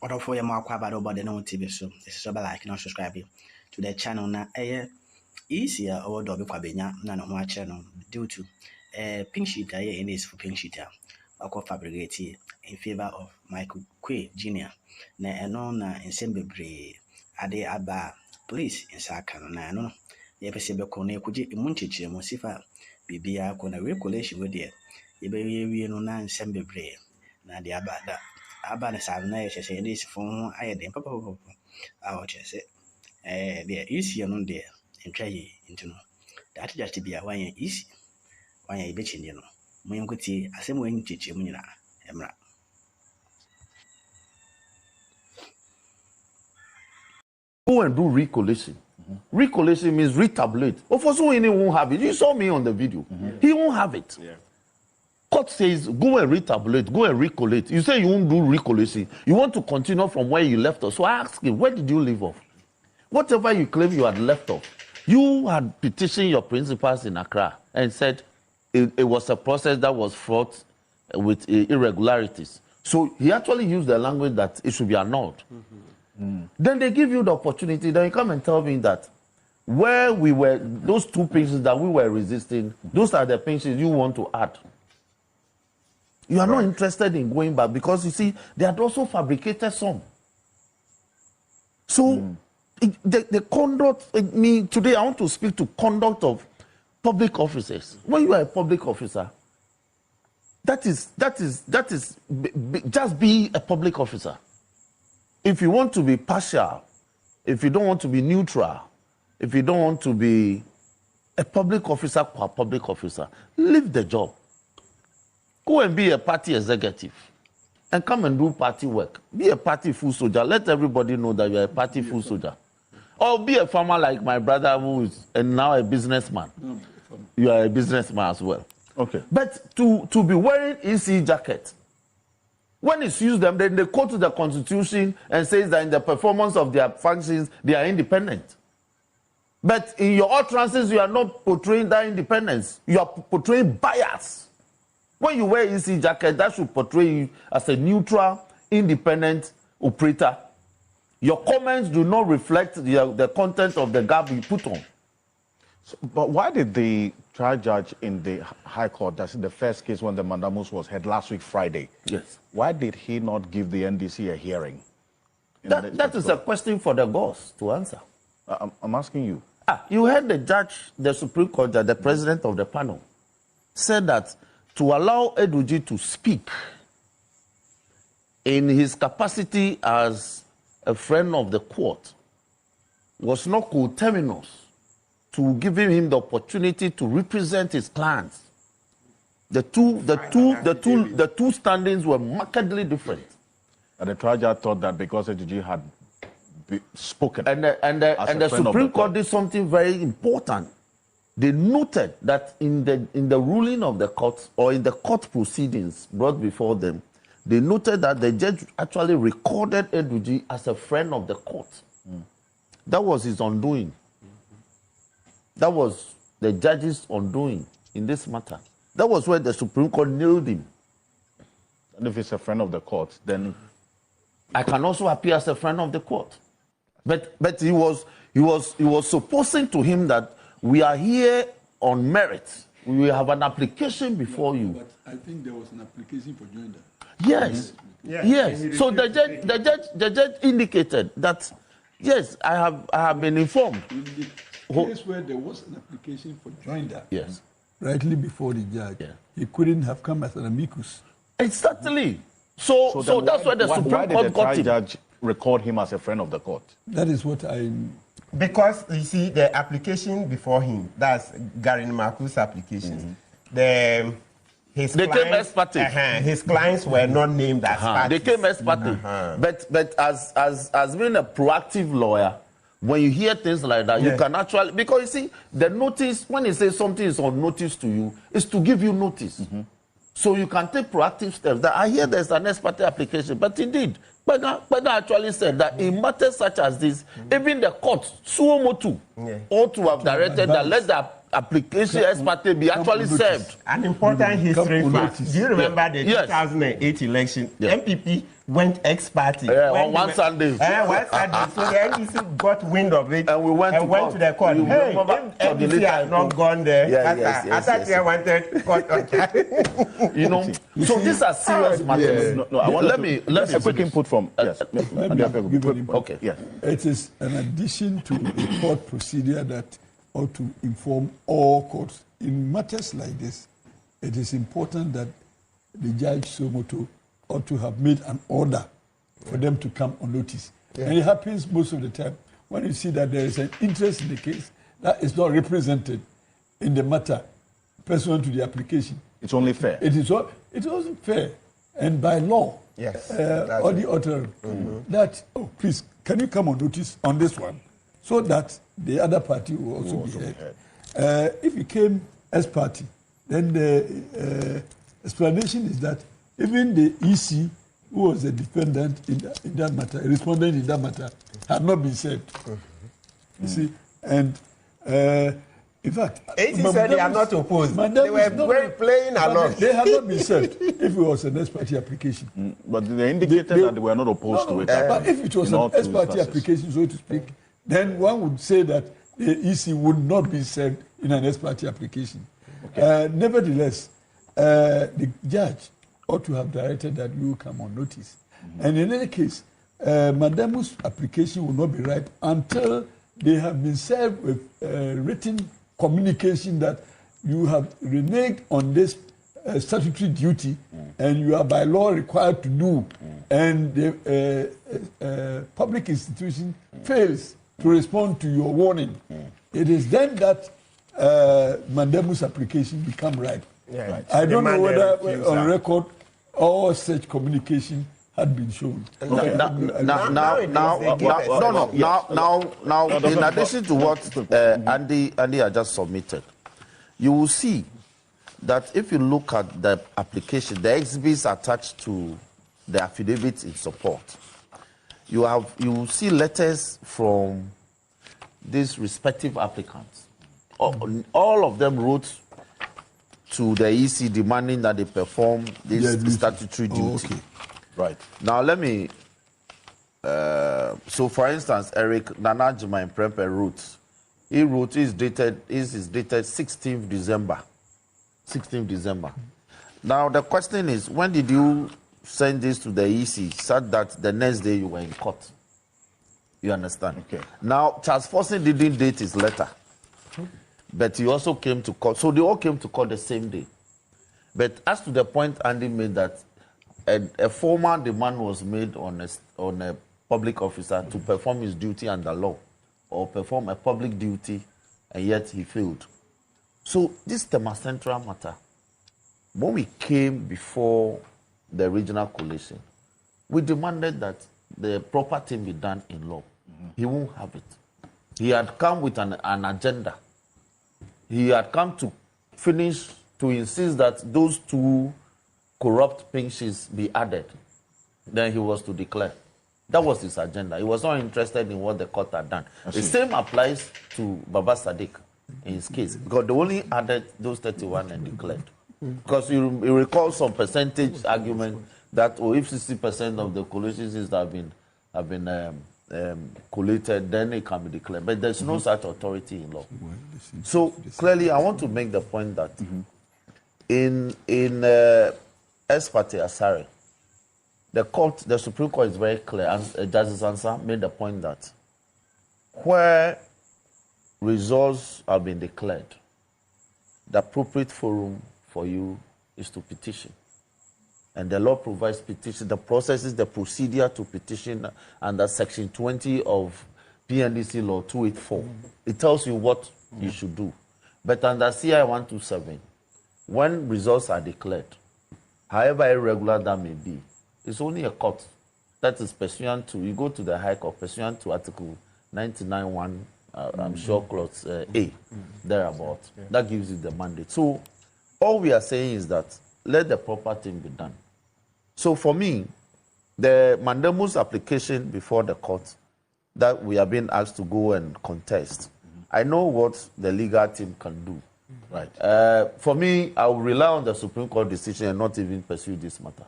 Order for your mark about the no TV so this is like and subscribe to the channel na easier or double kwabenya na no channel due to pink sheet in this for pink sheet fabricate in favor of Michael Quay Jr. Na eno na ensemble ade aba police in Sakano na no ye pese be ko na kuje imunchichire mo sifa bibia ko na regulation we there ye be wie no na ensemble na de aba da aba na sa na ye chese this phone aye den papa a chese there easy no there entwa ye into no that just be a one easy one ye be chinye no mo yenkotie asem we nchichire mo nyina emra. Go and do recollation. Recollation means retabulate. Of course, he won't have it. You saw me on the video. He won't have it. Yeah. Court says, go and retabulate, go and recollate. You say you won't do recollation. You want to continue from where you left off. So I ask him, where did you leave off? Whatever you claim you had left off, you had petitioned your principals in Accra and said it was a process that was fraught with irregularities. So he actually used the language that it should be annulled. Then they give you the opportunity, then you come and tell me that where we were, those two pensions that we were resisting, those are the pensions you want to add. You are not interested in going back because you see, they had also fabricated some. So the conduct, today I want to speak to conduct of public officers. When you are a public officer, that is just be a public officer. If you want to be partial, if you don't want to be neutral, if you don't want to be a public officer, leave the job. Go and be a party executive and come and do party work. Be a party full soldier. Let everybody know that you are a party full soldier. Or be a farmer like my brother who is now a businessman. You are a businessman as well. Okay. But to be wearing EC jacket, when it's used them, then they quote to the Constitution and says that in the performance of their functions, they are independent. But in your utterances, you are not portraying that independence. You are portraying bias. When you wear EC jacket, that should portray you as a neutral, independent operator. Your comments do not reflect the content of the garb you put on. So, but why did the trial judge in the High Court, that's in the first case when the mandamus was heard last week Friday, yes, why did he not give the NDC a hearing? That is a question for the gods to answer. I'm asking you. You heard the judge, the Supreme Court, the president of the panel, said that to allow Eduji to speak in his capacity as a friend of the court was not coterminous to giving him the opportunity to represent his clients. The two standings were markedly different. And the trial judge thought that because Eduji had spoken, and the Supreme Court did something very important. They noted that in the ruling of the court or in the court proceedings brought before them, they noted that the judge actually recorded Eduji as a friend of the court. That was his undoing. That was the judge's undoing in this matter. That was where the Supreme Court nailed him. And if he's a friend of the court, then I can also appear as a friend of the court. But he was supposing to him that we are here on merit. We have an application before you. But I think there was an application for joinder. Yes. Yes. So the judge indicated that yes, I have been informed. In the case where there was an application for joinder, yes, rightly before the judge, he couldn't have come as an amicus. Exactly. So that's why the Supreme Court got him. Why did the trial judge record him as a friend of the court? That is what I... Because, you see, the application before him, that's Gary Marcus' application, his clients were not named as parties. They came as party. But as being a proactive lawyer, when you hear things like that, you can actually... Because, you see, the notice, when he says something is on notice to you, is to give you notice. So you can take proactive steps. That I hear there's an ex parte application, but indeed, Bega actually said that in matters such as this, even the court, Suomotu, ought to have directed that let the application ex parte be actually served. An important history fact. Do you remember the 2008 election? MPP went ex parte. On one Sunday. One Sunday. So the NDC got wind of it and we went to the court. Hey, NDC has not gone there. I thought they wanted court on that. You know, so these are serious matters. Let me a quick input from okay. Yes. It is an addition to a court procedure that ought to inform all courts. In matters like this, it is important that the Judge Somoto ought to have made an order for them to come on notice. Yeah. And it happens most of the time when you see that there is an interest in the case that is not represented in the matter pursuant to the application. It's only fair. It wasn't fair. And by law, or the author, that, oh, please, can you come on notice on this one? So that the other party will also be heard. If it came as party, then the explanation is that even the EC, who was the defendant in that matter, a respondent in that matter, had not been served. You see? And in fact, AC said they are not opposed. They were playing along. They had not been served if it was an ex-party application. But they indicated that they were not opposed to it. But if it was an ex-party application, so to speak, then one would say that the EC would not be served in an ex-party application. Okay. Nevertheless, the judge ought to have directed that you come on notice. And in any case, Mandamu's application will not be ripe until they have been served with written communication that you have reneged on this statutory duty and you are by law required to do, and the public institution fails to respond to your warning. It is then that Mandamu's application become ripe. Yeah, right. I don't know whether on record all such communication had been shown. Now, in addition to what Andy had just submitted, you will see that if you look at the application, the exhibits attached to the affidavits in support, you will see letters from these respective applicants. All of them wrote to the EC demanding that they perform this statutory duty. Okay. Right. Now let me, so for instance, Eric Nana Juma Prempe wrote, is dated 16th December. 16th December. Now the question is, when did you send this to the EC such that the next day you were in court? You understand? Okay. Now, Charles Forson didn't date his letter, but he also came to court. So they all came to court the same day. But as to the point Andy made that a formal demand was made on a public officer to perform his duty under law or perform a public duty, and yet he failed. So this is the central matter. When we came before the regional coalition, we demanded that the proper thing be done in law. He won't have it. He had come with an agenda. He had come to insist that those two corrupt pinches be added. Then he was to declare. That was his agenda. He was not interested in what the court had done. The same applies to Baba Sadiq in his case, because they only added those 31 and declared. Because you recall some percentage argument that if 60% of the coalitions have been collated, then it can be declared. But there's no such authority in law. So clearly, I want to make the point that in ex parte Asare, the Supreme Court is very clear, and Justice Ansah made the point that where results have been declared, the appropriate forum for you is to petition. And the law provides petition. The process is the procedure to petition under Section 20 of PNDC Law 284. It tells you what you should do. But under CI 127, when results are declared, however irregular that may be, it's only a court that is pursuant to, you go to the High Court, pursuant to Article 99(1), I'm sure, Clause A, thereabout. That gives you the mandate. So all we are saying is that let the proper thing be done. So for me, the Mandamu's application before the court that we are being asked to go and contest, I know what the legal team can do. Right. For me, I will rely on the Supreme Court decision and not even pursue this matter.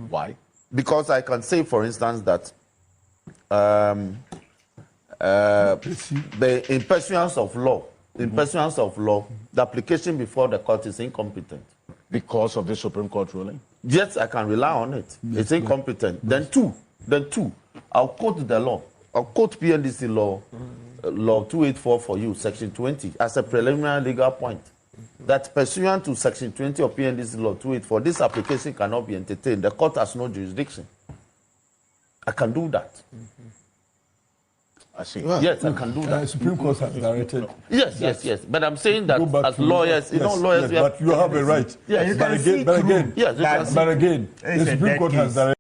Why? Because I can say, for instance, that the in pursuance of law, the application before the court is incompetent. Because of the Supreme Court ruling? Yes, I can rely on it. It's incompetent. Then two, I'll quote the law. I'll quote PNDC law, law 284 for you, section 20, as a preliminary legal point. That pursuant to section 20 of PNDC law 284, this application cannot be entertained. The court has no jurisdiction. I can do that. I see. Well, yes, I can do that. Supreme Court has directed. Yes. But I'm saying that as lawyers, lawyers... But you have a right. Yeah, you can see but again, the Supreme Court has directed.